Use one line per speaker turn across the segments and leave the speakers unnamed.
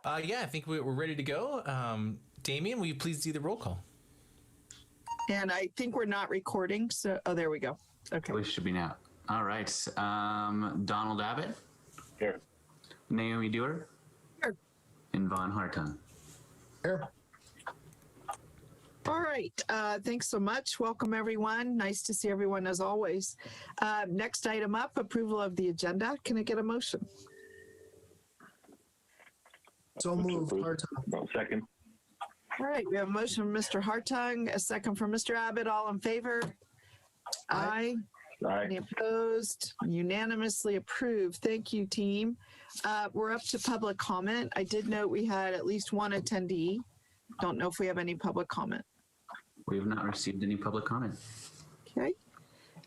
Yeah, I think we're ready to go. Damien, will you please do the roll call?
And I think we're not recording, so, oh, there we go. Okay.
We should be now. All right. Donald Abbott.
Here.
Naomi Dewar.
Here.
And Vaughn Hartung.
Here.
All right. Thanks so much. Welcome, everyone. Nice to see everyone as always. Next item up, approval of the agenda. Can I get a motion?
So moved. Hartung. Second.
All right. We have a motion from Mr. Hartung, a second from Mr. Abbott. All in favor? Aye.
Aye.
Any opposed? Unanimously approved. Thank you, team. We're up to public comment. I did note we had at least one attendee. Don't know if we have any public comment.
We have not received any public comment.
Okay.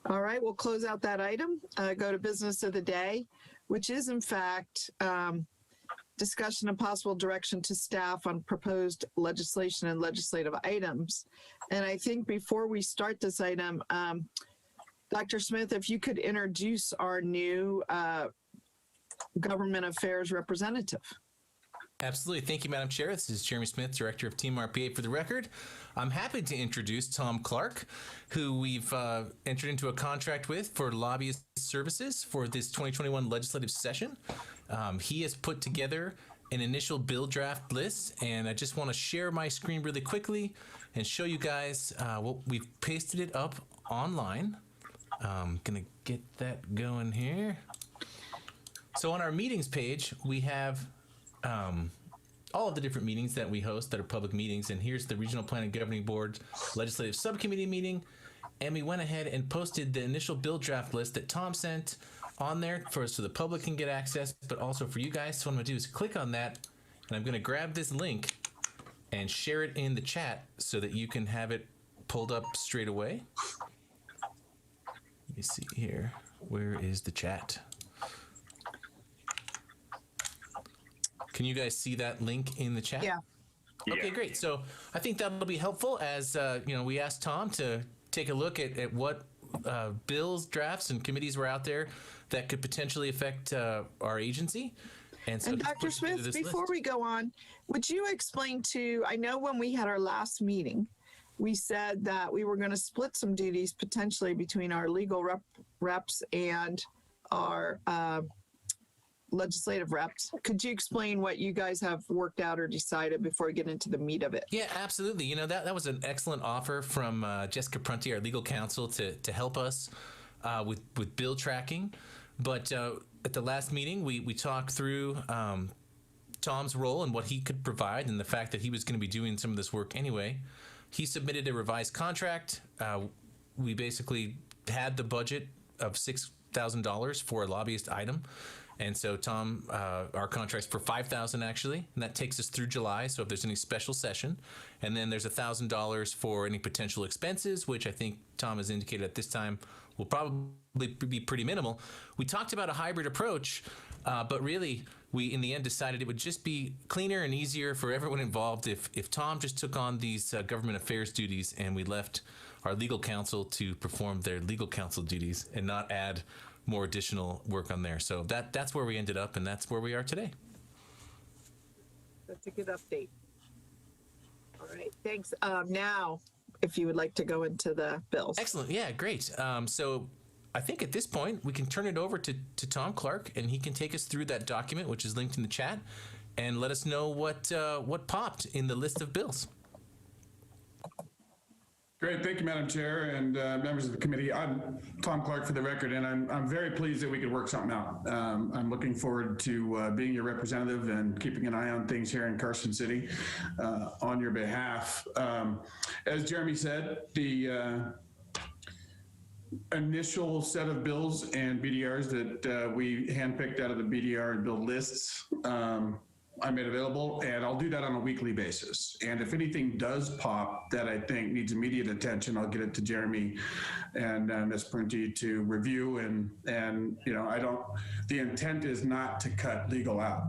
All right. We'll close out that item. Go to business of the day, which is in fact discussion and possible direction to staff on proposed legislation and legislative items. And I think before we start this item, Dr. Smith, if you could introduce our new government affairs representative.
Absolutely. Thank you, Madam Chair. This is Jeremy Smith, Director of Team RPA. For the record, I'm happy to introduce Tom Clark, who we've entered into a contract with for lobbyist services for this 2021 legislative session. He has put together an initial bill draft list, and I just want to share my screen really quickly and show you guys what we've pasted it up online. I'm going to get that going here. So on our meetings page, we have all of the different meetings that we host that are public meetings. And here's the Regional Planning Governing Board Legislative Subcommittee meeting. And we went ahead and posted the initial bill draft list that Tom sent on there so the public can get access, but also for you guys. So what I'm going to do is click on that, and I'm going to grab this link and share it in the chat so that you can have it pulled up straight away. Let me see here. Where is the chat? Can you guys see that link in the chat?
Yeah.
Okay, great. So I think that'll be helpful as, we asked Tom to take a look at what bills, drafts, and committees were out there that could potentially affect our agency. And so,
Dr. Smith, before we go on, would you explain I know when we had our last meeting, we said that we were going to split some duties potentially between our legal reps and our legislative reps. Could you explain what you guys have worked out or decided before we get into the meat of it?
Yeah, absolutely. That was an excellent offer from Jessica Prunty, our legal counsel, to help us with bill tracking. But at the last meeting, we talked through Tom's role and what he could provide, and the fact that he was going to be doing some of this work anyway. He submitted a revised contract. We basically had the budget of $6,000 for a lobbyist item. And so Tom, our contract's for $5,000 actually, and that takes us through July. So if there's any special session, and then there's $1,000 for any potential expenses, which I think Tom has indicated at this time will probably be pretty minimal. We talked about a hybrid approach, but really we in the end decided it would just be cleaner and easier for everyone involved if Tom just took on these government affairs duties and we left our legal counsel to perform their legal counsel duties and not add more additional work on there. So that's where we ended up, and that's where we are today.
That's a good update. All right, thanks. Now, if you would like to go into the bills.
Excellent. Yeah, great. So I think at this point, we can turn it over to Tom Clark, and he can take us through that document, which is linked in the chat, and let us know what popped in the list of bills.
Great, thank you, Madam Chair and members of the committee. I'm Tom Clark for the record, and I'm very pleased that we could work something out. I'm looking forward to being your representative and keeping an eye on things here in Carson City on your behalf. As Jeremy said, the initial set of bills and BDRs that we handpicked out of the BDR and bill lists I made available, and I'll do that on a weekly basis. And if anything does pop that I think needs immediate attention, I'll get it to Jeremy and Ms. Prunty to review. And the intent is not to cut legal out.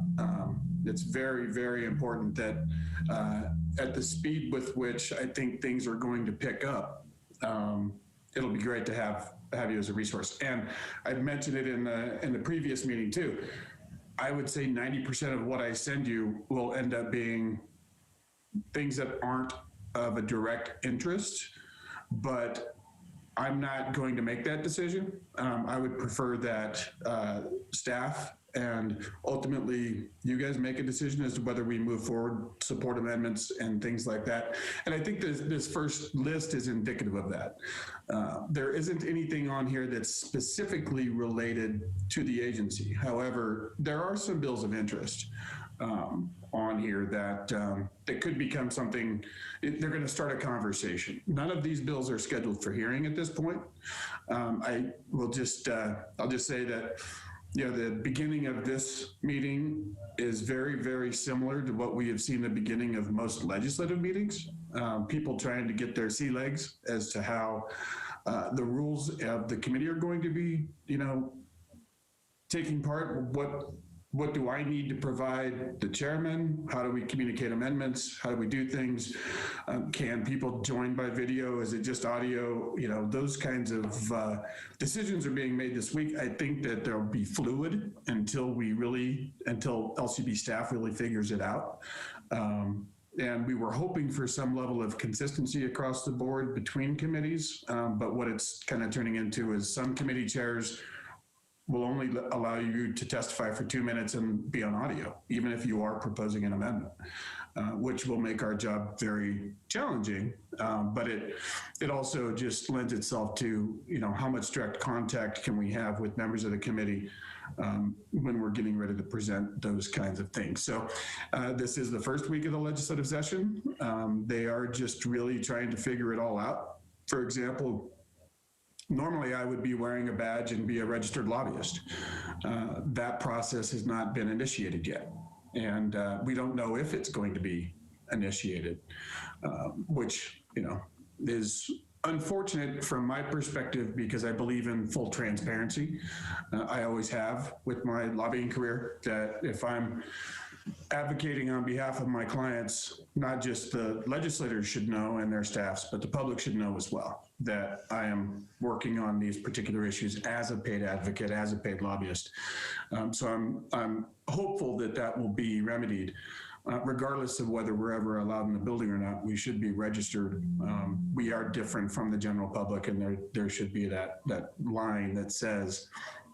It's very, very important that at the speed with which I think things are going to pick up, it'll be great to have you as a resource. And I've mentioned it in the previous meeting too. I would say 90% of what I send you will end up being things that aren't of a direct interest, but I'm not going to make that decision. I would prefer that staff and ultimately you guys make a decision as to whether we move forward, support amendments and things like that. And I think this first list is indicative of that. There isn't anything on here that's specifically related to the agency. However, there are some bills of interest on here that could become something. They're going to start a conversation. None of these bills are scheduled for hearing at this point. I'll just say that, you know, the beginning of this meeting is very, very similar to what we have seen the beginning of most legislative meetings. People trying to get their sea legs as to how the rules of the committee are going to be, you know, taking part. What do I need to provide the chairman? How do we communicate amendments? How do we do things? Can people join by video? Is it just audio? You know, those kinds of decisions are being made this week. I think that they'll be fluid until LCB staff really figures it out. And we were hoping for some level of consistency across the board between committees. But what it's kind of turning into is some committee chairs will only allow you to testify for 2 minutes and be on audio, even if you are proposing an amendment, which will make our job very challenging. But it also just lends itself to, you know, how much direct contact can we have with members of the committee when we're getting ready to present those kinds of things. So this is the first week of the legislative session. They are just really trying to figure it all out. For example, normally I would be wearing a badge and be a registered lobbyist. That process has not been initiated yet. And we don't know if it's going to be initiated, which, you know, is unfortunate from my perspective because I believe in full transparency. I always have with my lobbying career, that if I'm advocating on behalf of my clients, not just the legislators should know and their staffs, but the public should know as well that I am working on these particular issues as a paid advocate, as a paid lobbyist. So I'm hopeful that that will be remedied. Regardless of whether we're ever allowed in the building or not, we should be registered. We are different from the general public, and there should be that line that says,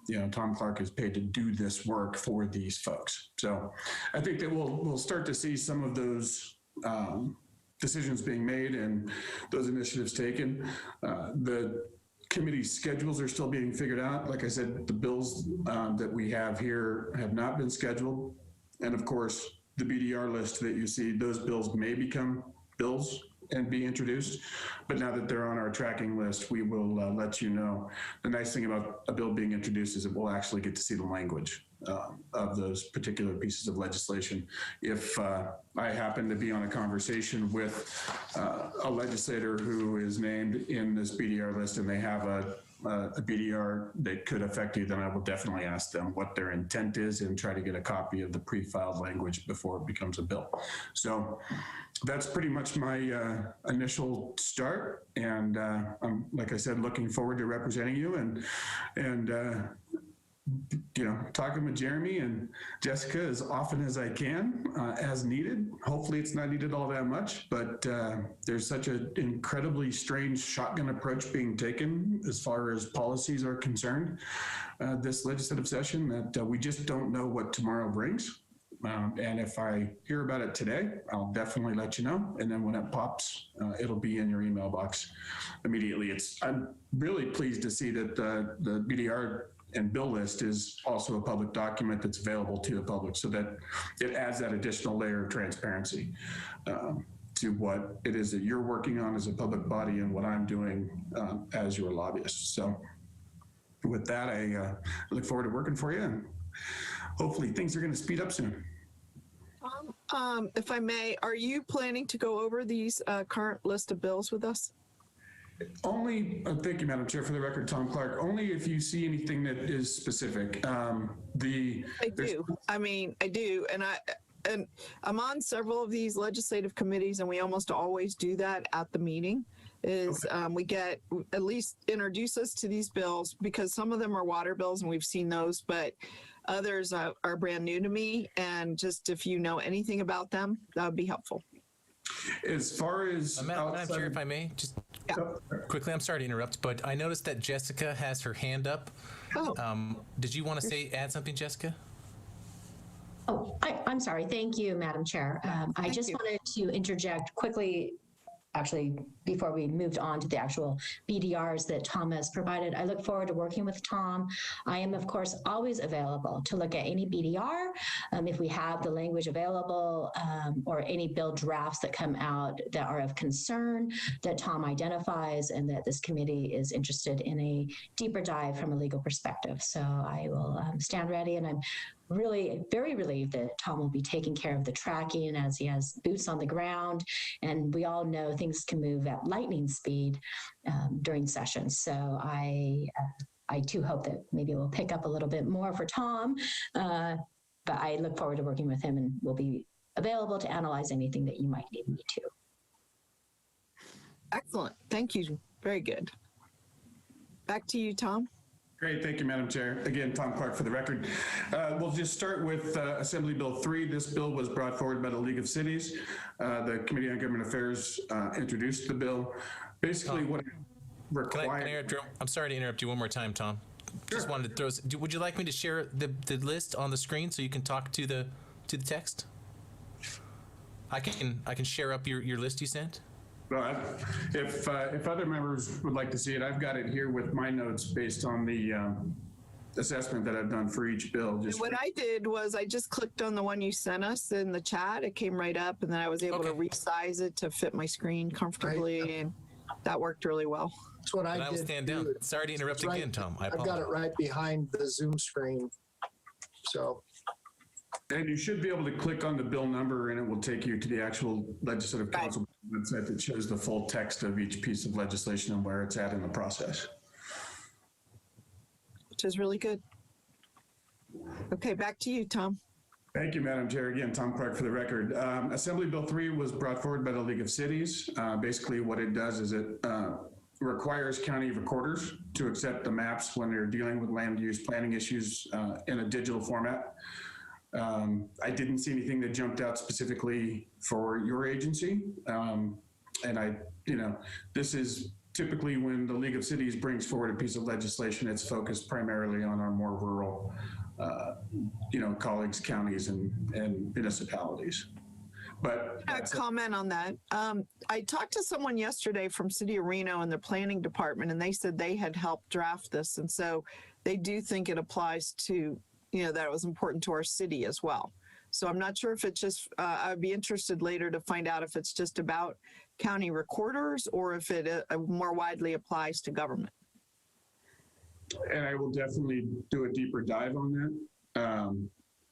you know, Tom Clark is paid to do this work for these folks. So I think that we'll start to see some of those decisions being made and those initiatives taken. The committee schedules are still being figured out. Like I said, the bills that we have here have not been scheduled. And of course, the BDR list that you see, those bills may become bills and be introduced. But now that they're on our tracking list, we will let you know. The nice thing about a bill being introduced is that we'll actually get to see the language of those particular pieces of legislation. If I happen to be on a conversation with a legislator who is named in this BDR list and they have a BDR that could affect you, then I will definitely ask them what their intent is and try to get a copy of the pre-filed language before it becomes a bill. So that's pretty much my initial start. And I'm, like I said, looking forward to representing you and you know, talking with Jeremy and Jessica as often as I can, as needed. Hopefully it's not needed all that much, but there's such an incredibly strange shotgun approach being taken as far as policies are concerned this legislative session that we just don't know what tomorrow brings. And if I hear about it today, I'll definitely let you know. And then when it pops, it'll be in your email box immediately. I'm really pleased to see that the BDR and bill list is also a public document that's available to the public, so that it adds that additional layer of transparency to what it is that you're working on as a public body and what I'm doing as your lobbyist. So with that, I look forward to working for you, and hopefully things are going to speed up soon.
If I may, are you planning to go over these current list of bills with us?
Only, thank you, Madam Chair, for the record, Tom Clark, only if you see anything that is specific. I do. I mean, I do. And I'm on several of these legislative committees, and we almost always do that at the meeting. We get at least introduce us to these bills, because some of them are water bills and we've seen those, but
Others are brand new to me, and just if you know anything about them, that would be helpful.
As far as
Madam Chair, if I may, just quickly, I'm sorry to interrupt, but I noticed that Jessica has her hand up.
Oh,
Did you want to add something, Jessica?
Oh, I'm sorry. Thank you, Madam Chair. I just wanted to interject quickly, actually, before we moved on to the actual BDRs that Tom has provided. I look forward to working with Tom. I am, of course, always available to look at any BDR if we have the language available or any bill drafts that come out that are of concern that Tom identifies and that this committee is interested in a deeper dive from a legal perspective. So I will stand ready, and I'm really very relieved that Tom will be taking care of the tracking as he has boots on the ground. And we all know things can move at lightning speed during sessions. So I too hope that maybe we'll pick up a little bit more for Tom. But I look forward to working with him and will be available to analyze anything that you might need me to.
excellent. Thank you. Very good. Back to you, Tom.
Great, thank you, Madam Chair. Again, Tom Clark for the record. We'll just start with Assembly Bill 3. This bill was brought forward by the League of Cities. The Committee on Government Affairs introduced the bill. Basically, what it requires.
I'm sorry to interrupt you one more time, Tom.
Sure.
Just wanted to throw. Would you like me to share the list on the screen so you can talk to the text? I can share up your list you sent.
Well, if other members would like to see it, I've got it here with my notes based on the assessment that I've done for each bill.
What I did was I just clicked on the one you sent us in the chat. It came right up, and then I was able to resize it to fit my screen comfortably, and that worked really well.
That's what I did.
I will stand down. Sorry to interrupt again, Tom.
I've got it right behind the Zoom screen. So.
And you should be able to click on the bill number, and it will take you to the actual Legislative Council website that shows the full text of each piece of legislation and where it's at in the process.
Which is really good. Okay, back to you, Tom.
Thank you, Madam Chair. Again, Tom Clark for the record. Assembly Bill 3 was brought forward by the League of Cities. Basically, what it does is it requires county recorders to accept the maps when they're dealing with land use planning issues in a digital format. I didn't see anything that jumped out specifically for your agency. And this is typically when the League of Cities brings forward a piece of legislation, it's focused primarily on our more rural, colleagues, counties, and municipalities. But
a comment on that. I talked to someone yesterday from City of Reno in the planning department, and they said they had helped draft this. And so they do think it applies to, that it was important to our city as well. So I'm not sure if it's just, I'd be interested later to find out if it's just about county recorders or if it more widely applies to government.
And I will definitely do a deeper dive on that.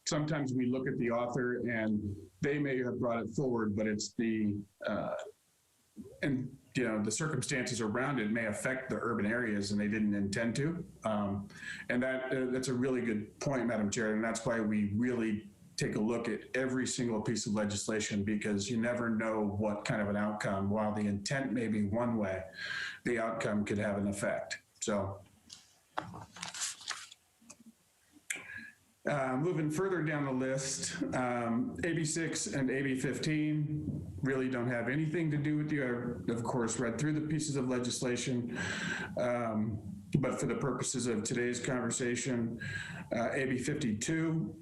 Sometimes we look at the author and they may have brought it forward, but it's the circumstances around it may affect the urban areas and they didn't intend to. And that's a really good point, Madam Chair. And that's why we really take a look at every single piece of legislation, because you never know what kind of an outcome, while the intent may be one way, the outcome could have an effect. So moving further down the list, AB 6 and AB 15 really don't have anything to do with you. I, of course, read through the pieces of legislation, but for the purposes of today's conversation, AB 52,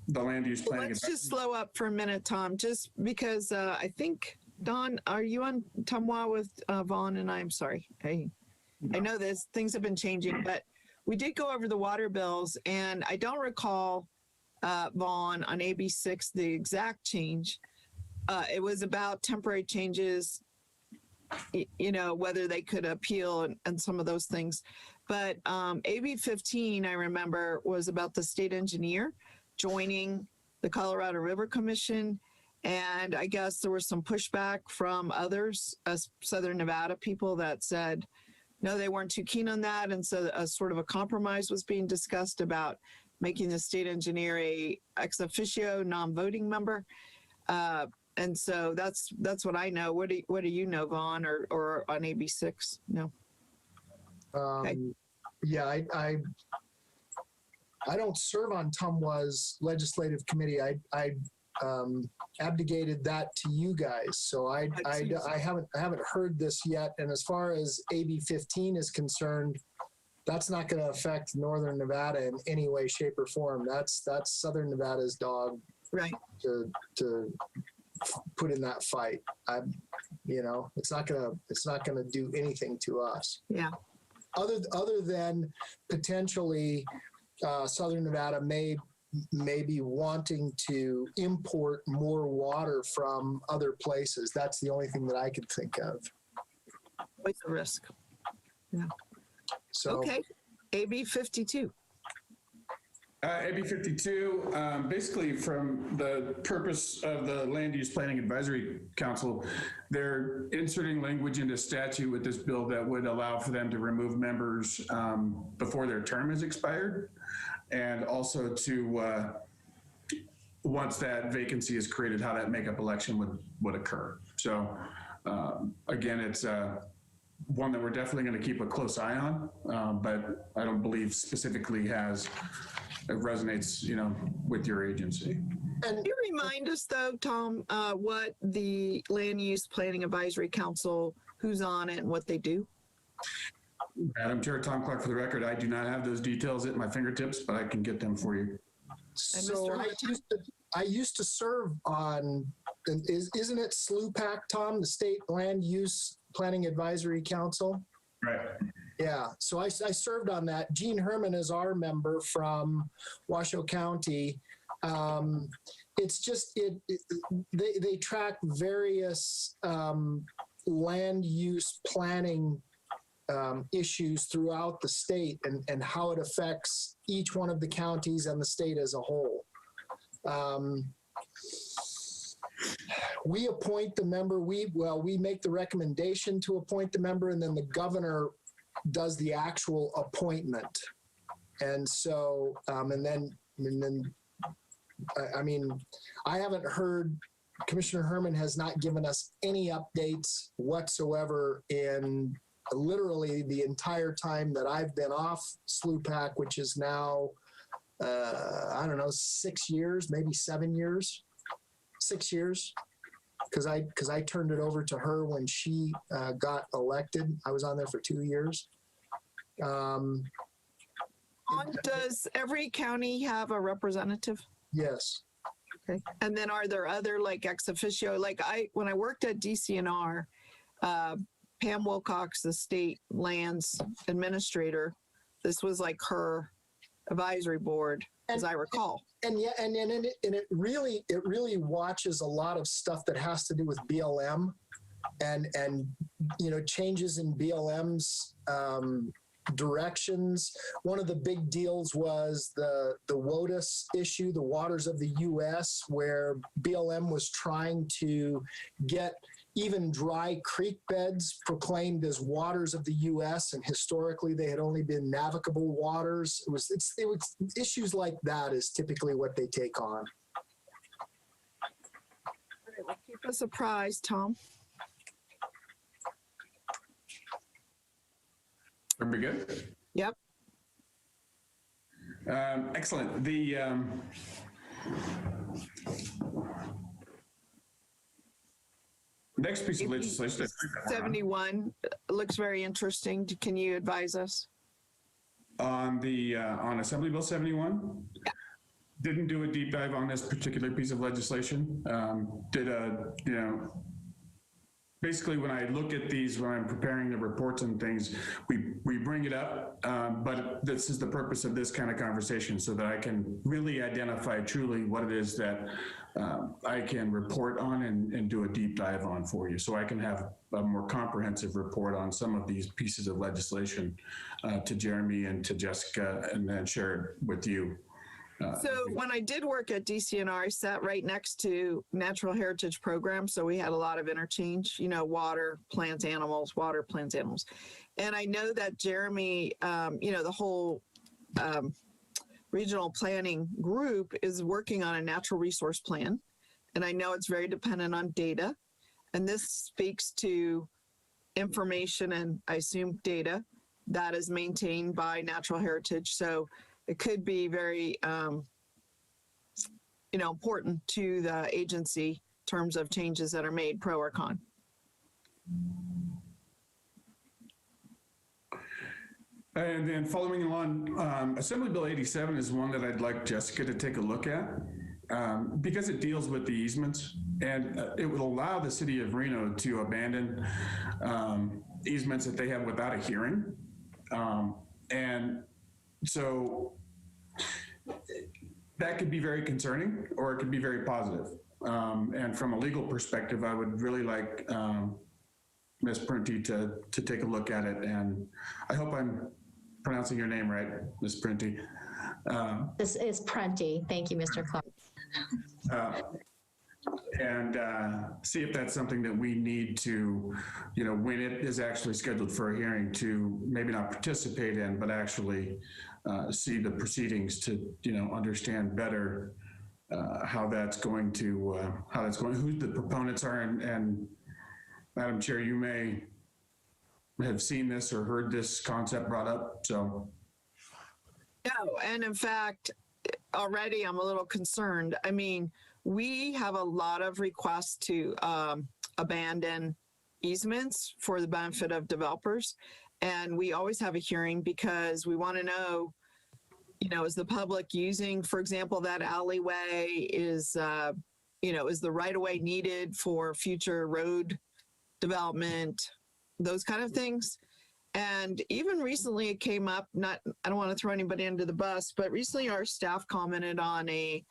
the land use planning.
Let's just slow up for a minute, Tom, just because I think, Don, are you on Tumwa with Vaughn and I'm sorry. I know this, things have been changing, but we did go over the water bills, and I don't recall, Vaughn, on AB 6, the exact change. It was about temporary changes, whether they could appeal and some of those things. But AB 15, I remember, was about the state engineer joining the Colorado River Commission. And I guess there was some pushback from others, Southern Nevada people, that said, no, they weren't too keen on that. And so a sort of a compromise was being discussed about making the state engineer a ex officio non-voting member. And so that's what I know. What do you know, Vaughn, or on AB 6? No.
Okay. Yeah, I don't serve on TUMWA's legislative committee. I abdicated that to you guys. So I haven't heard this yet. And as far as AB 15 is concerned, that's not going to affect Northern Nevada in any way, shape, or form. That's Southern Nevada's dog,
Right.
to put in that fight. It's not gonna do anything to us.
Yeah.
Other than potentially Southern Nevada may be wanting to import more water from other places. That's the only thing that I could think of.
Always a risk. Yeah.
So
Okay. AB 52.
AB 52, basically from the purpose of the Land Use Planning Advisory Council, they're inserting language into statute with this bill that would allow for them to remove members before their term is expired, and also to, once that vacancy is created, how that makeup election would occur. So again, it's one that we're definitely going to keep a close eye on, but I don't believe specifically it resonates, with your agency.
Can you remind us though, Tom, what the Land Use Planning Advisory Council, who's on it and what they do?
Madam Chair, Tom Clark for the record. I do not have those details at my fingertips, but I can get them for you.
So
Mr.
I used to serve on, isn't it SLUPAC, Tom, the State Land Use Planning Advisory Council?
Right.
Yeah, so I served on that. Gene Herman is our member from Washoe County. It's just, they track various land use planning issues throughout the state and how it affects each one of the counties and the state as a whole. We appoint the member, we make the recommendation to appoint the member, and then the governor does the actual appointment. And so, and then, I mean, I haven't heard, Commissioner Herman has not given us any updates whatsoever in literally the entire time that I've been off SLUPAC, which is now, I don't know, 6 years, maybe 7 years, 6 years. Because I turned it over to her when she got elected. I was on there for 2 years.
Does every county have a representative?
Yes.
Okay. And then are there other like ex officio? Like when I worked at DCNR, Pam Wilcox, the state lands administrator, this was like her advisory board, as I recall.
And yeah, and it really watches a lot of stuff that has to do with BLM and changes in BLM's directions. One of the big deals was the WOTUS issue, the Waters of the U.S., where BLM was trying to get even dry creek beds proclaimed as waters of the U.S., and historically they had only been navigable waters. It was issues like that is typically what they take on.
All right, well, keep us apprised, Tom.
Are we good?
Yep.
Excellent. The next piece of legislation.
71 looks very interesting. Can you advise us?
On Assembly Bill 71?
Yeah.
Didn't do a deep dive on this particular piece of legislation. Basically when I look at these, when I'm preparing the reports and things, we bring it up, but this is the purpose of this kind of conversation so that I can really identify truly what it is that I can report on and do a deep dive on for you. So I can have a more comprehensive report on some of these pieces of legislation to Jeremy and to Jessica, and then share it with you.
So when I did work at DCNR, I sat right next to Natural Heritage Program. So we had a lot of interchange, water, plants, animals, water, plants, animals. And I know that Jeremy, the whole regional planning group is working on a natural resource plan. And I know it's very dependent on data. And this speaks to information and I assume data that is maintained by Natural Heritage. So it could be very, important to the agency in terms of changes that are made, pro or con.
And then following along, Assembly Bill 87 is one that I'd like Jessica to take a look at because it deals with the easements, and it would allow the city of Reno to abandon easements that they have without a hearing. And so that could be very concerning, or it could be very positive. And from a legal perspective, I would really like Ms. Prunty to take a look at it. And I hope I'm pronouncing your name right, Ms. Prunty.
This is Prunty. Thank you, Mr. Clark.
And see if that's something that we need to, when it is actually scheduled for a hearing, to maybe not participate in, but actually see the proceedings to, understand better how that's going, who the proponents are. And Madam Chair, you may have seen this or heard this concept brought up, so.
No, and in fact, already I'm a little concerned. I mean, we have a lot of requests to abandon easements for the benefit of developers. And we always have a hearing because we want to know, is the public using, for example, that alleyway, is the right of way needed for future road development, those kind of things. And even recently it came up, I don't want to throw anybody under the bus, but recently our staff commented on a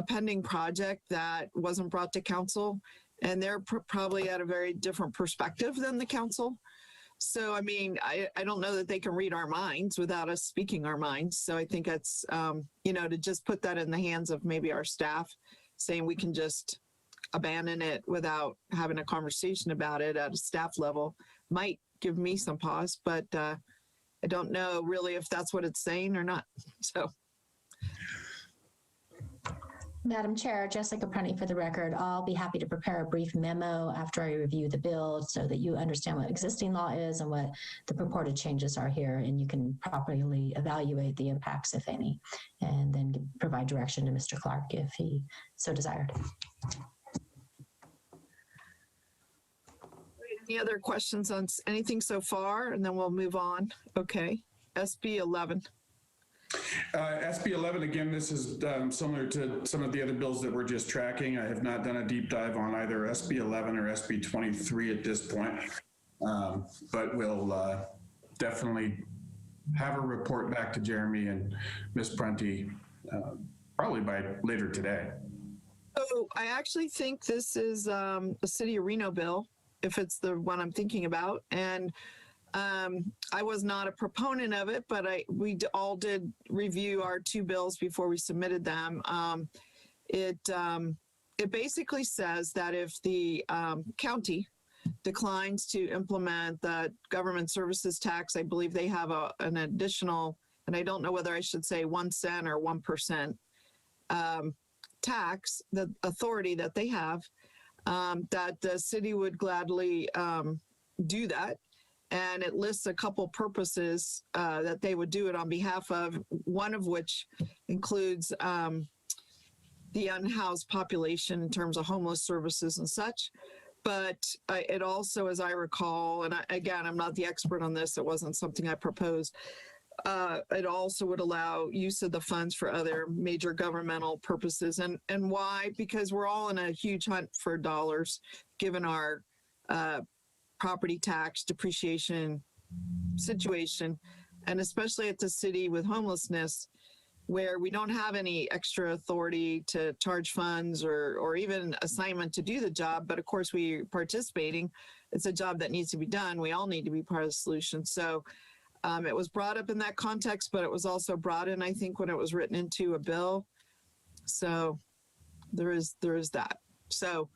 pending project that wasn't brought to council, and they're probably at a very different perspective than the council. So, I mean, I don't know that they can read our minds without us speaking our minds. So I think it's, to just put that in the hands of maybe our staff, saying we can just abandon it without having a conversation about it at a staff level might give me some pause, but I don't know really if that's what it's saying or not. So.
Madam Chair, Jessica Prunty for the record. I'll be happy to prepare a brief memo after I review the bill so that you understand what existing law is and what the purported changes are here, and you can properly evaluate the impacts, if any, and then provide direction to Mr. Clark if he so desired.
Any other questions on anything so far? And then we'll move on. Okay. SB 11.
SB 11, again, this is similar to some of the other bills that we're just tracking. I have not done a deep dive on either SB 11 or SB 23 at this point, but we'll definitely have a report back to Jeremy and Ms. Prunty probably by later today.
So I actually think this is a City of Reno bill, if it's the one I'm thinking about. And I was not a proponent of it, but we all did review our two bills before we submitted them. It basically says that if the county declines to implement the government services tax, I believe they have an additional, and I don't know whether I should say 1 cent or 1% tax, the authority that they have, that the city would gladly do that. And it lists a couple purposes that they would do it on behalf of, one of which includes the unhoused population in terms of homeless services and such. But it also, as I recall, and again, I'm not the expert on this, it wasn't something I proposed, it also would allow use of the funds for other major governmental purposes. And why? Because we're all in a huge hunt for dollars, given our property tax depreciation situation, and especially at the city with homelessness, where we don't have any extra authority to charge funds or even assignment to do the job. But of course, we're participating. It's a job that needs to be done. We all need to be part of the solution. So it was brought up in that context, but it was also brought in, I think, when it was written into a bill. So there is that. So,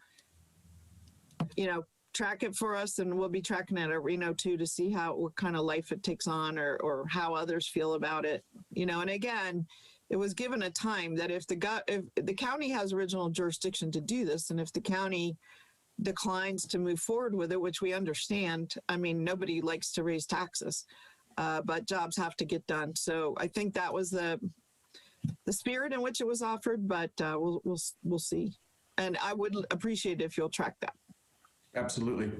track it for us, and we'll be tracking it at Reno too, to see what kind of life it takes on, or how others feel about it. And again, it was given a time that if the county has original jurisdiction to do this, and if the county declines to move forward with it, which we understand, I mean, nobody likes to raise taxes. but jobs have to get done. So I think that was the spirit in which it was offered, but we'll see. And I would appreciate it if you'll track that.
Absolutely.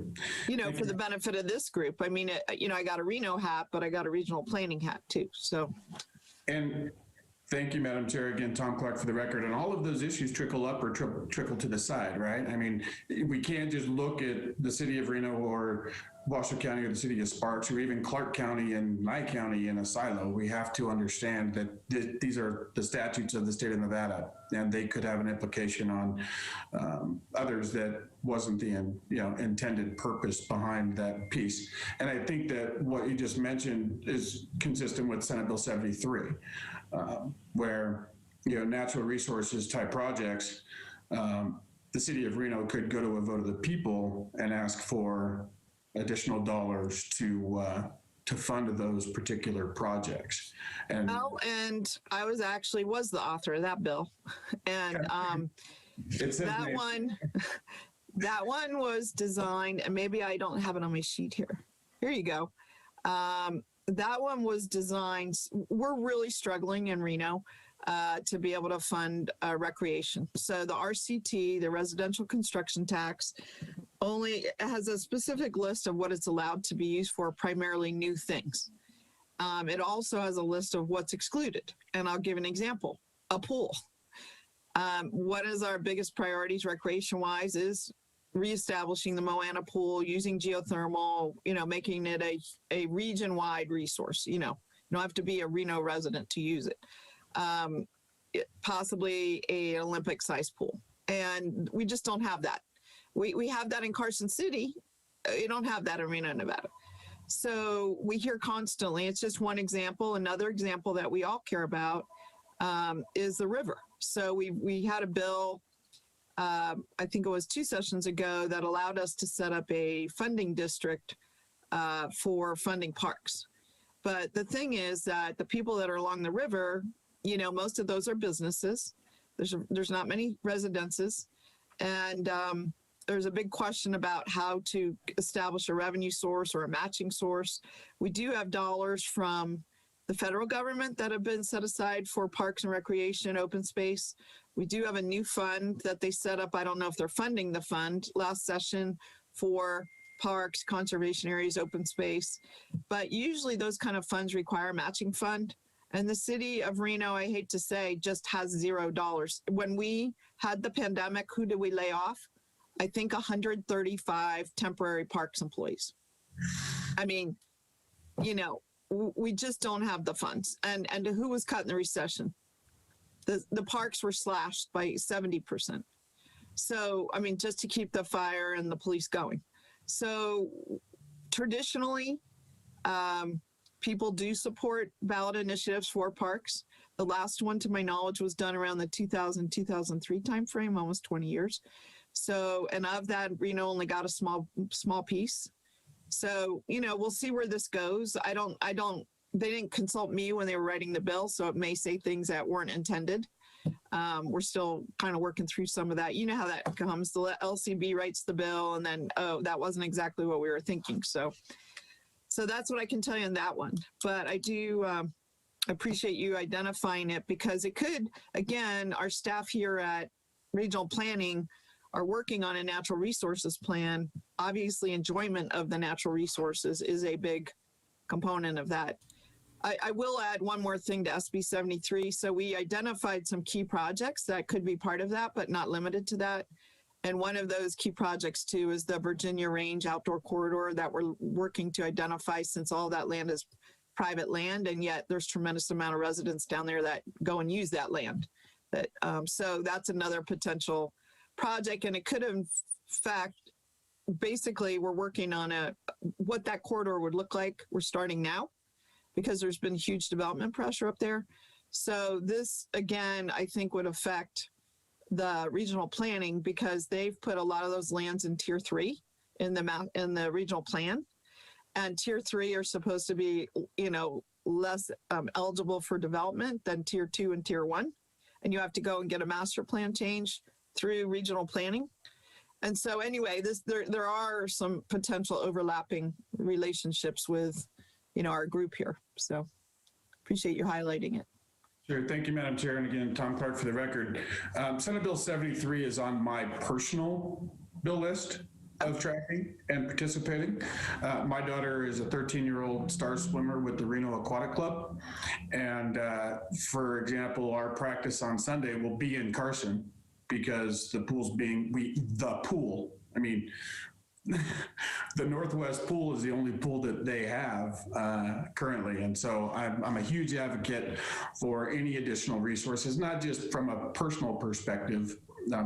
For the benefit of this group. I mean, I got a Reno hat, but I got a regional planning hat too. So.
And thank you, Madam Chair. Again, Tom Clark for the record. And all of those issues trickle up or trickle to the side, right? I mean, we can't just look at the city of Reno or Washoe County or the city of Sparks or even Clark County and Nye County in a silo. We have to understand that these are the statutes of the state of Nevada, and they could have an implication on others that wasn't the intended purpose behind that piece. And I think that what you just mentioned is consistent with Senate Bill 73, where natural resources type projects, the city of Reno could go to a vote of the people and ask for additional dollars to fund those particular projects. And
I was the author of that bill, and that one was designed, and maybe I don't have it on my sheet here. Here you go. That one was designed. We're really struggling in Reno to be able to fund recreation. So the RCT, the residential construction tax, only has a specific list of what it's allowed to be used for, primarily new things. It also has a list of what's excluded. And I'll give an example, a pool. What is our biggest priorities recreation-wise is reestablishing the Moana pool, using geothermal, making it a region-wide resource. You don't have to be a Reno resident to use it. Possibly an Olympic-sized pool. And we just don't have that. We have that in Carson City. You don't have that in Reno, Nevada. So we hear constantly, it's just one example. Another example that we all care about is the river. So we had a bill, I think it was 2 sessions ago, that allowed us to set up a funding district for funding parks. But the thing is that the people that are along the river, most of those are businesses. There's not many residences. And there's a big question about how to establish a revenue source or a matching source. We do have dollars from the federal government that have been set aside for parks and recreation, open space. We do have a new fund that they set up. I don't know if they're funding the fund last session for parks, conservation areas, open space. But usually those kind of funds require a matching fund. And the city of Reno, I hate to say, just has $0. When we had the pandemic, who did we lay off? I think 135 temporary parks employees. I mean, we just don't have the funds. And who was cut in the recession? The parks were slashed by 70%. So, I mean, just to keep the fire and the police going. So traditionally, people do support ballot initiatives for parks. The last one, to my knowledge, was done around the 2000, 2003 timeframe, almost 20 years. So, and of that, Reno only got a small piece. So, we'll see where this goes. They didn't consult me when they were writing the bill, so it may say things that weren't intended. We're still kind of working through some of that. You know how that comes. The LCB writes the bill, and then, that wasn't exactly what we were thinking. So that's what I can tell you on that one. But I do appreciate you identifying it, because it could, again, our staff here at Regional Planning are working on a natural resources plan. Obviously, enjoyment of the natural resources is a big component of that. I will add one more thing to SB 73. So we identified some key projects that could be part of that, but not limited to that. And one of those key projects, too, is the Virginia Range Outdoor Corridor that we're working to identify, since all that land is private land, and yet there's tremendous amount of residents down there that go and use that land. So that's another potential project, and it could, in fact, basically, we're working on what that corridor would look like. We're starting now, because there's been huge development pressure up there. So this, again, I think would affect the regional planning, because they've put a lot of those lands in Tier 3 in the regional plan. And Tier 3 are supposed to be, less eligible for development than Tier 2 and Tier 1. And you have to go and get a master plan change through regional planning. And so anyway, there are some potential overlapping relationships with our group here. So appreciate you highlighting it.
Sure. Thank you, Madam Chair. And again, Tom Clark for the record. Senate Bill 73 is on my personal bill list of tracking and participating. My daughter is a 13-year-old star swimmer with the Reno Aquatic Club. And for example, our practice on Sunday will be in Carson because the pool's I mean, the Northwest pool is the only pool that they have currently. And so I'm a huge advocate for any additional resources, not just from a personal perspective,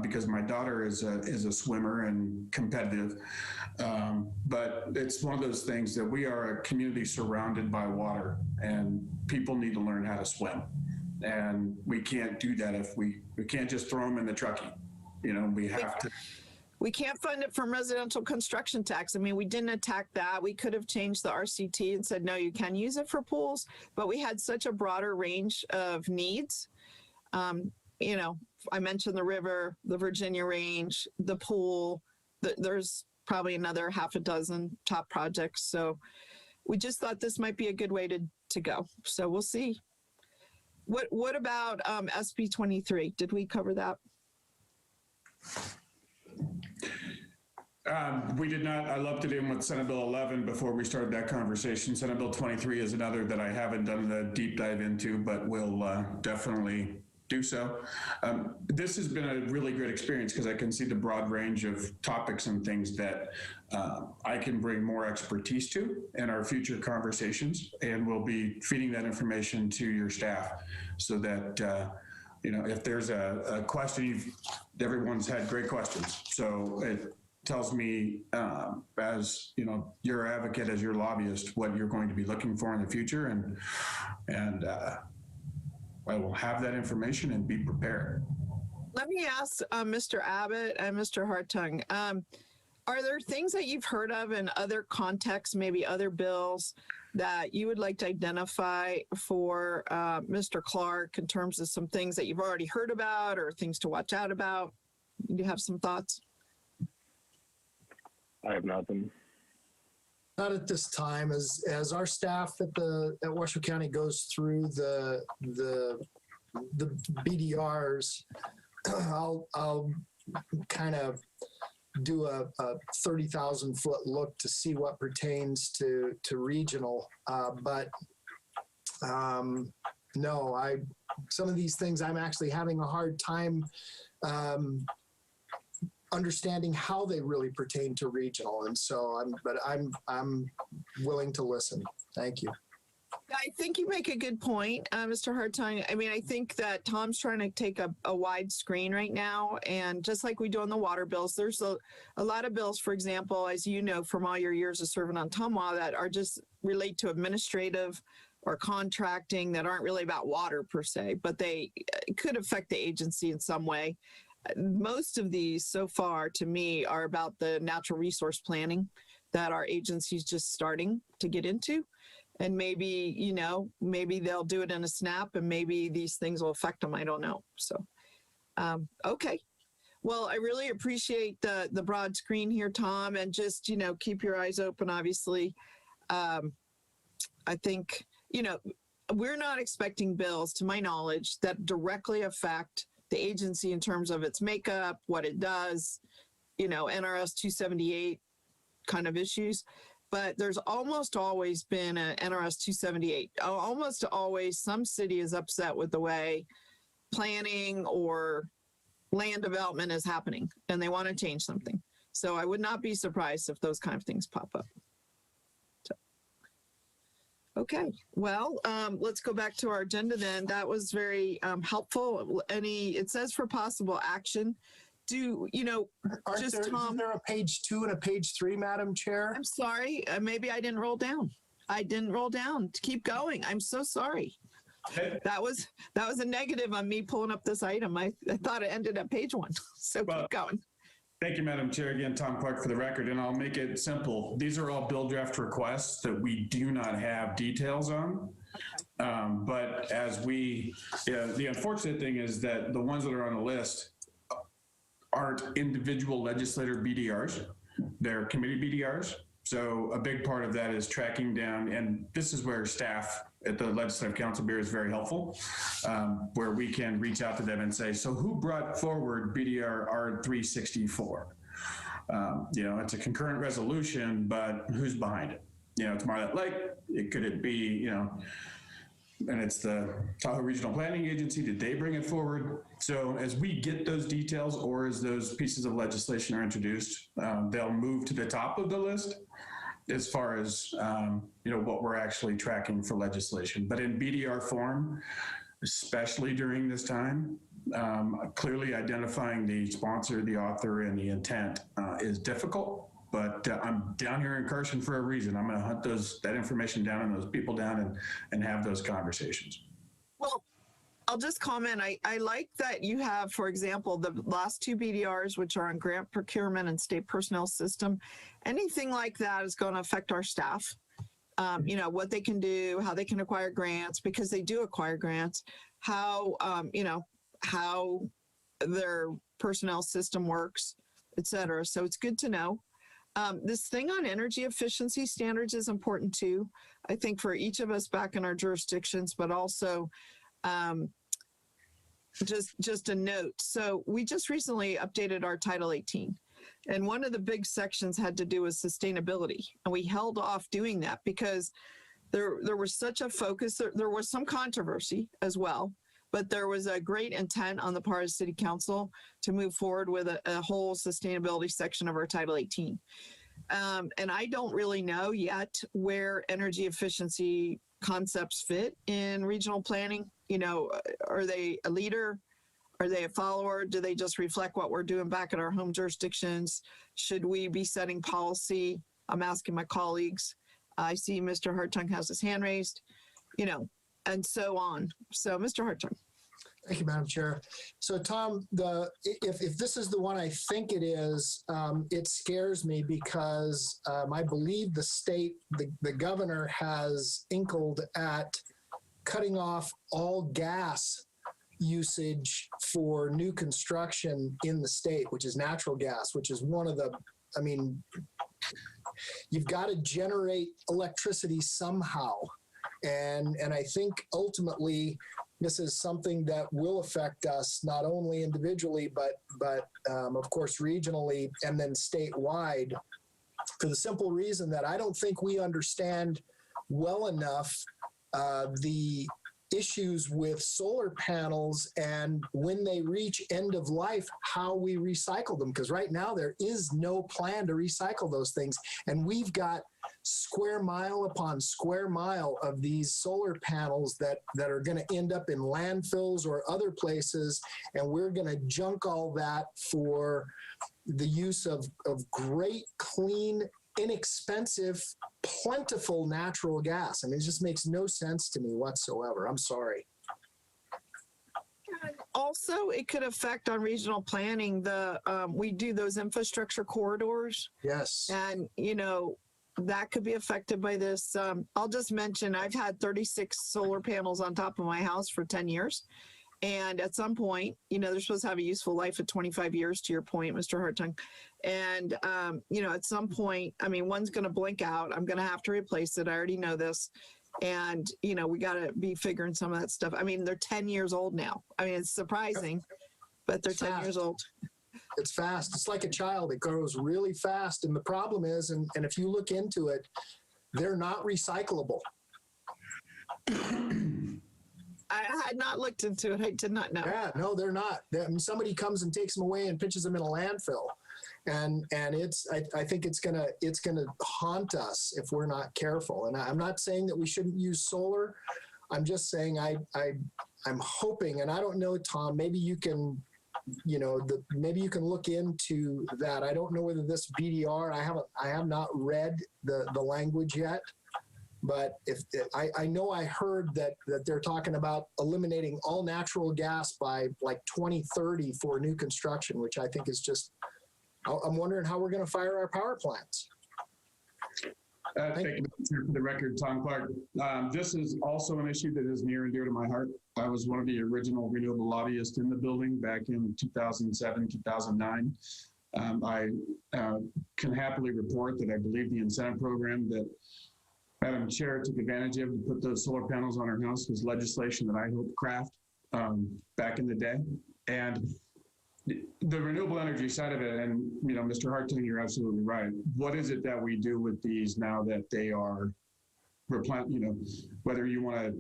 because my daughter is a swimmer and competitive, but it's one of those things that we are a community surrounded by water, and people need to learn how to swim. And we can't do that if we can't just throw them in the truckie. We have to.
We can't fund it from residential construction tax. I mean, we didn't attack that. We could have changed the RCT and said, no, you can use it for pools, but we had such a broader range of needs. I mentioned the river, the Virginia Range, the pool, there's probably another half a dozen top projects. So we just thought this might be a good way to go. So we'll see. What about SB 23? Did we cover that?
We did not. I lumped it in with Senate Bill 11 before we started that conversation. Senate Bill 23 is another that I haven't done the deep dive into, but will definitely do so. This has been a really great experience because I can see the broad range of topics and things that I can bring more expertise to in our future conversations, and we'll be feeding that information to your staff so that if there's a question, everyone's had great questions. So it tells me as your advocate, as your lobbyist, what you're going to be looking for in the future, and I will have that information and be prepared.
Let me ask Mr. Abbott and Mr. Hartung, are there things that you've heard of in other contexts, maybe other bills, that you would like to identify for Mr. Clark in terms of some things that you've already heard about or things to watch out about? Do you have some thoughts?
I have nothing.
Not at this time. As our staff at Washoe County goes through the BDRs, I'll kind of do a 30,000 foot look to see what pertains to regional. But no, some of these things I'm actually having a hard time understanding how they really pertain to regional. And so I'm willing to listen. Thank you.
I think you make a good point, Mr. Hartung. I mean, I think that Tom's trying to take a wide screen right now. And just like we do on the water bills, there's a lot of bills, for example, as you know, from all your years of serving on TUMWA, that are just relate to administrative or contracting that aren't really about water per se, but they could affect the agency in some way. Most of these so far to me are about the natural resource planning that our agency's just starting to get into. And maybe, maybe they'll do it in a snap and maybe these things will affect them. I don't know. So, okay. Well, I really appreciate the broad screen here, Tom, and just, keep your eyes open, obviously. I think, we're not expecting bills, to my knowledge, that directly affect the agency in terms of its makeup, what it does, NRS 278 kind of issues. But there's almost always been an NRS 278. Almost always some city is upset with the way planning or land development is happening, and they want to change something. So I would not be surprised if those kind of things pop up. So, okay, well, let's go back to our agenda then. That was very helpful. It says for possible action.
Isn't there a page 2 and a page 3, Madam Chair?
I'm sorry. Maybe I didn't roll down. Keep going. I'm so sorry. That was a negative on me pulling up this item. I thought it ended at page 1. So keep going.
Thank you, Madam Chair. Again, Tom Clark for the record, and I'll make it simple. These are all bill draft requests that we do not have details on. But as the unfortunate thing is that the ones that are on the list aren't individual legislator BDRs, they're committee BDRs. So a big part of that is tracking down, and this is where staff at the Legislative Council Bureau is very helpful, where we can reach out to them and say, so who brought forward BDR R364? It's a concurrent resolution, but who's behind it? It's Marlette Lake. Could it be, and it's the Tahoe Regional Planning Agency. Did they bring it forward? So as we get those details, or as those pieces of legislation are introduced, they'll move to the top of the list as far as, what we're actually tracking for legislation. But in BDR form, especially during this time, clearly identifying the sponsor, the author, and the intent is difficult. But I'm down here in Carson for a reason. I'm going to hunt that information down and those people down and have those conversations.
Well, I'll just comment. I like that you have, for example, the last two BDRs, which are on grant procurement and state personnel system. Anything like that is going to affect our staff. What they can do, how they can acquire grants, because they do acquire grants, how their personnel system works, et cetera. So it's good to know. This thing on energy efficiency standards is important too, I think, for each of us back in our jurisdictions, but also just a note. So we just recently updated our Title 18, and one of the big sections had to do with sustainability, and we held off doing that because there was such a focus. There was some controversy as well, but there was a great intent on the part of City Council to move forward with a whole sustainability section of our Title 18. And I don't really know yet where energy efficiency concepts fit in regional planning. Are they a leader? Are they a follower? Do they just reflect what we're doing back in our home jurisdictions? Should we be setting policy? I'm asking my colleagues. I see Mr. Hartung has his hand raised, and so on. So, Mr. Hartung.
Thank you, Madam Chair. So, Tom, if this is the one I think it is, it scares me because I believe the governor has inkled at cutting off all gas usage for new construction in the state, which is natural gas, which is one of the, you've got to generate electricity somehow. And I think ultimately this is something that will affect us not only individually, but of course regionally and then statewide, for the simple reason that I don't think we understand well enough the issues with solar panels and when they reach end of life, how we recycle them. Because right now there is no plan to recycle those things. And we've got square mile upon square mile of these solar panels that are going to end up in landfills or other places. And we're going to junk all that for the use of great, clean, inexpensive, plentiful natural gas. It just makes no sense to me whatsoever. I'm sorry.
Also, it could affect on regional planning. We do those infrastructure corridors.
Yes.
And, that could be affected by this. I'll just mention I've had 36 solar panels on top of my house for 10 years. And at some point, they're supposed to have a useful life of 25 years, to your point, Mr. Hartung. And, at some point, one's going to blink out. I'm going to have to replace it. I already know this. And, we got to be figuring some of that stuff. They're 10 years old now. It's surprising, but they're 10 years old.
It's fast. It's like a child. It grows really fast. And the problem is, and if you look into it, they're not recyclable.
I had not looked into it. I did not know.
Yeah, no, they're not. Somebody comes and takes them away and pitches them in a landfill. And I think it's gonna haunt us if we're not careful. And I'm not saying that we shouldn't use solar. I'm just saying I'm hoping, and I don't know, Tom, maybe you can, maybe you can look into that. I don't know whether this BDR, I have not read the language yet, but I know I heard that they're talking about eliminating all natural gas by like 2030 for new construction, which I think is just, I'm wondering how we're going to fire our power plants.
Thank you for the record, Tom Clark. This is also an issue that is near and dear to my heart. I was one of the original renewable lobbyists in the building back in 2007, 2009. I can happily report that I believe the incentive program that Madam Chair took advantage of to put those solar panels on her house was legislation that I helped craft back in the day. And the renewable energy side of it, and Mr. Hartung, you're absolutely right. What is it that we do with these now that they are whether you want to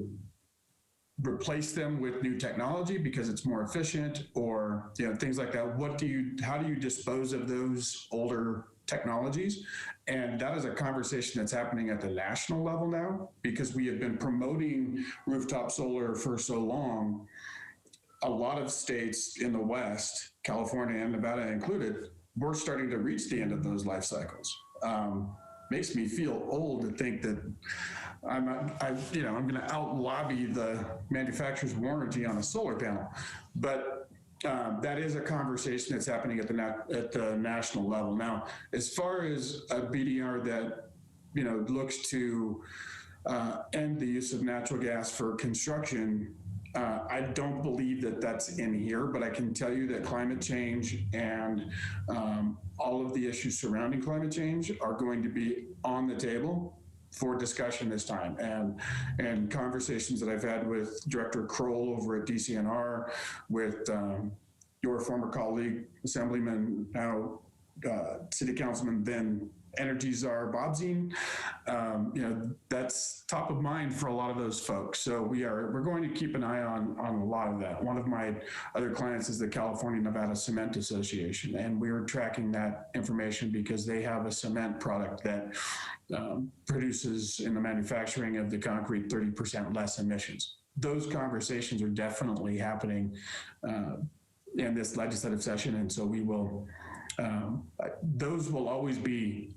replace them with new technology because it's more efficient, or things like that. How do you dispose of those older technologies? And that is a conversation that's happening at the national level now, because we have been promoting rooftop solar for so long. A lot of states in the West, California and Nevada included, we're starting to reach the end of those life cycles. Makes me feel old to think that I'm going to out lobby the manufacturer's warranty on a solar panel, but that is a conversation that's happening at the national level now. As far as a BDR that looks to end the use of natural gas for construction, I don't believe that that's in here, but I can tell you that climate change and all of the issues surrounding climate change are going to be on the table for discussion this time, and conversations that I've had with Director Kroll over at DCNR, with your former colleague, Assemblyman, now City Councilman, then Energy Czar Bob Zine, that's top of mind for a lot of those folks. So we're going to keep an eye on a lot of that. One of my other clients is the California Nevada Cement Association, and we are tracking that information because they have a cement product that produces in the manufacturing of the concrete 30% less emissions. Those conversations are definitely happening in this legislative session, and so we will. Those will always be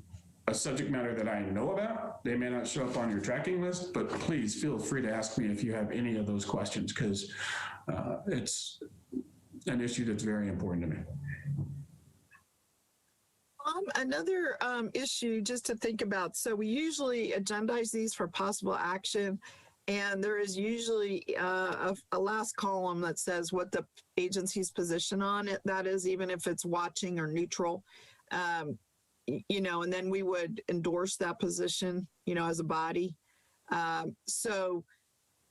a subject matter that I know about. They may not show up on your tracking list, but please feel free to ask me if you have any of those questions, because it's an issue that's very important to me.
Another issue just to think about. So we usually agendize these for possible action, and there is usually a last column that says what the agency's position on it, that is, even if it's watching or neutral. And then we would endorse that position, as a body. So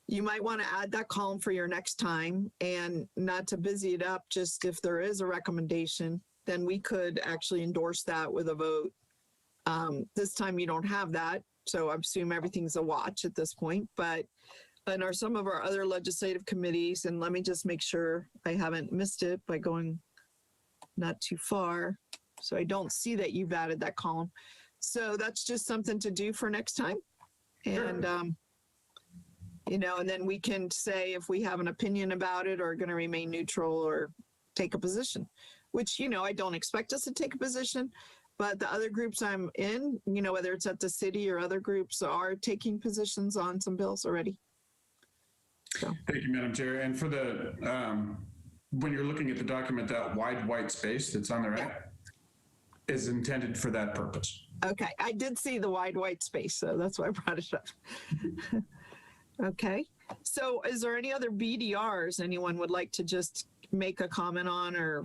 you might want to add that column for your next time, and not to busy it up. Just if there is a recommendation, then we could actually endorse that with a vote. This time you don't have that, so I assume everything's a watch at this point. But in some of our other legislative committees, and let me just make sure I haven't missed it by going not too far. So I don't see that you've added that column. So that's just something to do for next time. And, and then we can say if we have an opinion about it, or going to remain neutral or take a position, which, I don't expect us to take a position, but the other groups I'm in, whether it's at the city or other groups, are taking positions on some bills already. So.
Thank you, Madam Chair. And for the, when you're looking at the document, that wide white space that's on the right is intended for that purpose.
Okay, I did see the wide white space, so that's why I brought it up. Okay, so is there any other BDRs anyone would like to just make a comment on? Or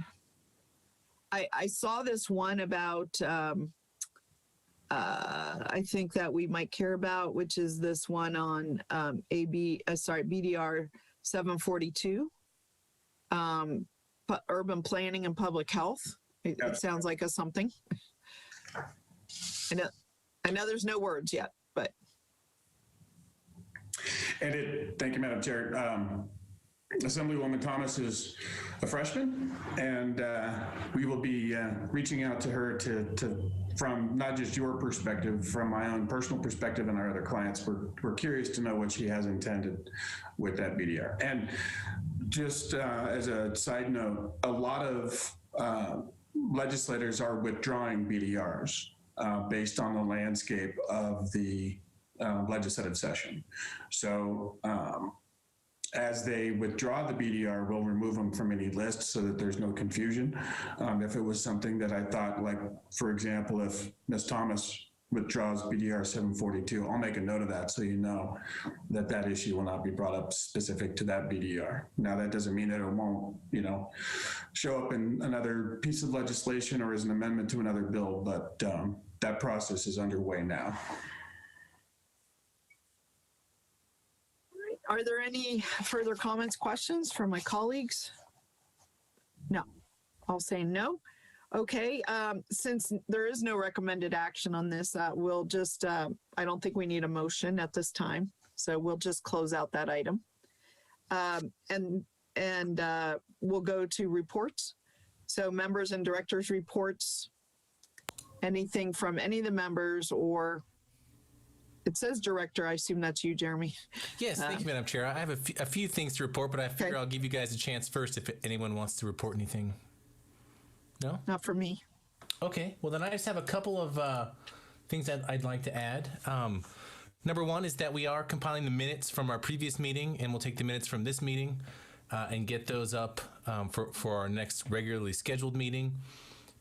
I saw this one about, I think that we might care about, which is this one on BDR 742, urban planning and public health. It sounds like something. I know there's no words yet, but.
And thank you, Madam Chair. Assemblywoman Thomas is a freshman, and we will be reaching out to her from not just your perspective, from my own personal perspective and our other clients. We're curious to know what she has intended with that BDR. And just as a side note, a lot of legislators are withdrawing BDRs based on the landscape of the legislative session. So as they withdraw the BDR, we'll remove them from any list so that there's no confusion. If it was something that I thought, like, for example, if Ms. Thomas withdraws BDR 742. I'll make a note of that so you know that that issue will not be brought up specific to that BDR. Now, that doesn't mean that it won't, show up in another piece of legislation or as an amendment to another bill, but that process is underway now.
Are there any further comments, questions from my colleagues? No. I'll say no. Okay, since there is no recommended action on this, we'll just, I don't think we need a motion at this time. So we'll just close out that item. And we'll go to reports. So members and directors reports, anything from any of the members, or it says director. I assume that's you, Jeremy.
Yes, thank you, Madam Chair. I have a few things to report, but I figure
Okay.
I'll give you guys a chance first if anyone wants to report anything. No?
Not for me.
Okay. Well, then I just have a couple of things that I'd like to add. Number one is that we are compiling the minutes from our previous meeting, and we'll take the minutes from this meeting and get those up for our next regularly scheduled meeting.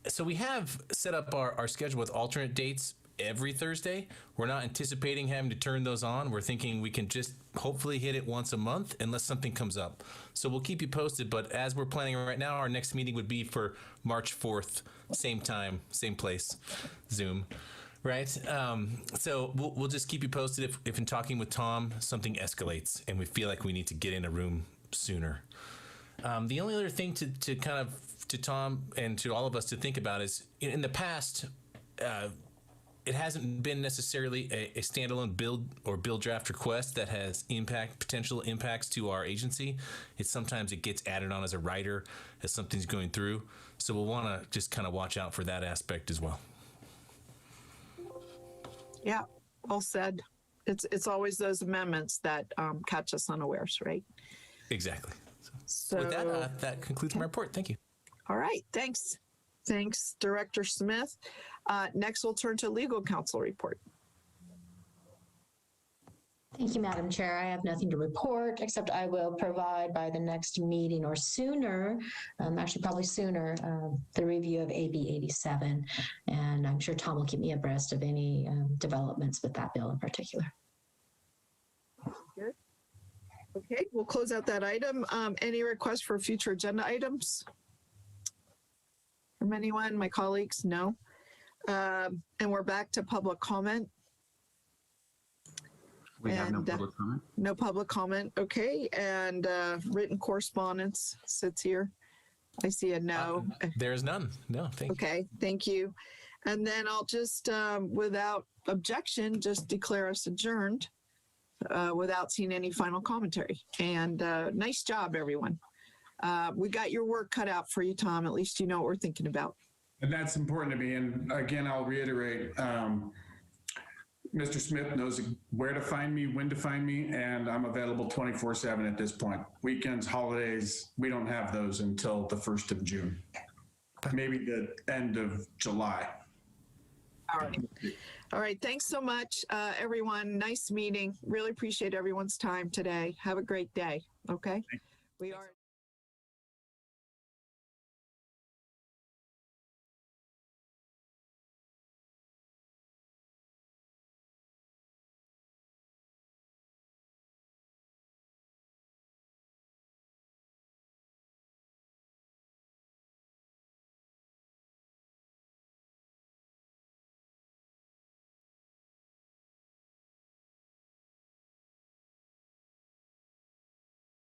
So we have set up our schedule with alternate dates every Thursday. We're not anticipating having to turn those on. We're thinking we can just hopefully hit it once a month unless something comes up. So we'll keep you posted, but as we're planning right now, our next meeting would be for March 4th, same time, same place, Zoom, right? So we'll just keep you posted if in talking with Tom, something escalates and we feel like we need to get in a room sooner. The only other thing to kind of, to Tom and to all of us to think about is in the past, it hasn't been necessarily a standalone bill draft request that has potential impacts to our agency. Sometimes it gets added on as a rider as something's going through. So we'll want to just kind of watch out for that aspect as well.
Yeah, well said. It's always those amendments that catch us unawares, right?
Exactly.
So
With that, that concludes my report. Thank you.
all right, thanks. Thanks, Director Smith. Next, we'll turn to legal counsel report.
Thank you, Madam Chair. I have nothing to report, except I will provide by the next meeting or sooner, actually probably sooner, the review of AB 87. And I'm sure Tom will keep me abreast of any developments with that bill in particular.
Good. Okay, we'll close out that item. Any requests for future agenda items? From anyone, my colleagues? No. And we're back to public comment.
We have no
And,
public comment.
No public comment. Okay, and written correspondence sits here. I see a no.
There is none. No, thank you.
Okay, thank you. And then I'll just, without objection, just declare us adjourned without seeing any final commentary. And nice job, everyone. We got your work cut out for you, Tom. At least you know what we're thinking about.
And that's important to me. And again, I'll reiterate, Mr. Smith knows where to find me, when to find me, and I'm available 24/7 at this point. Weekends, holidays, we don't have those until the 1st of June, maybe the end of July.
All right. All right. Thanks so much, everyone. Nice meeting. Really appreciate everyone's time today. Have a great day. Okay. We are.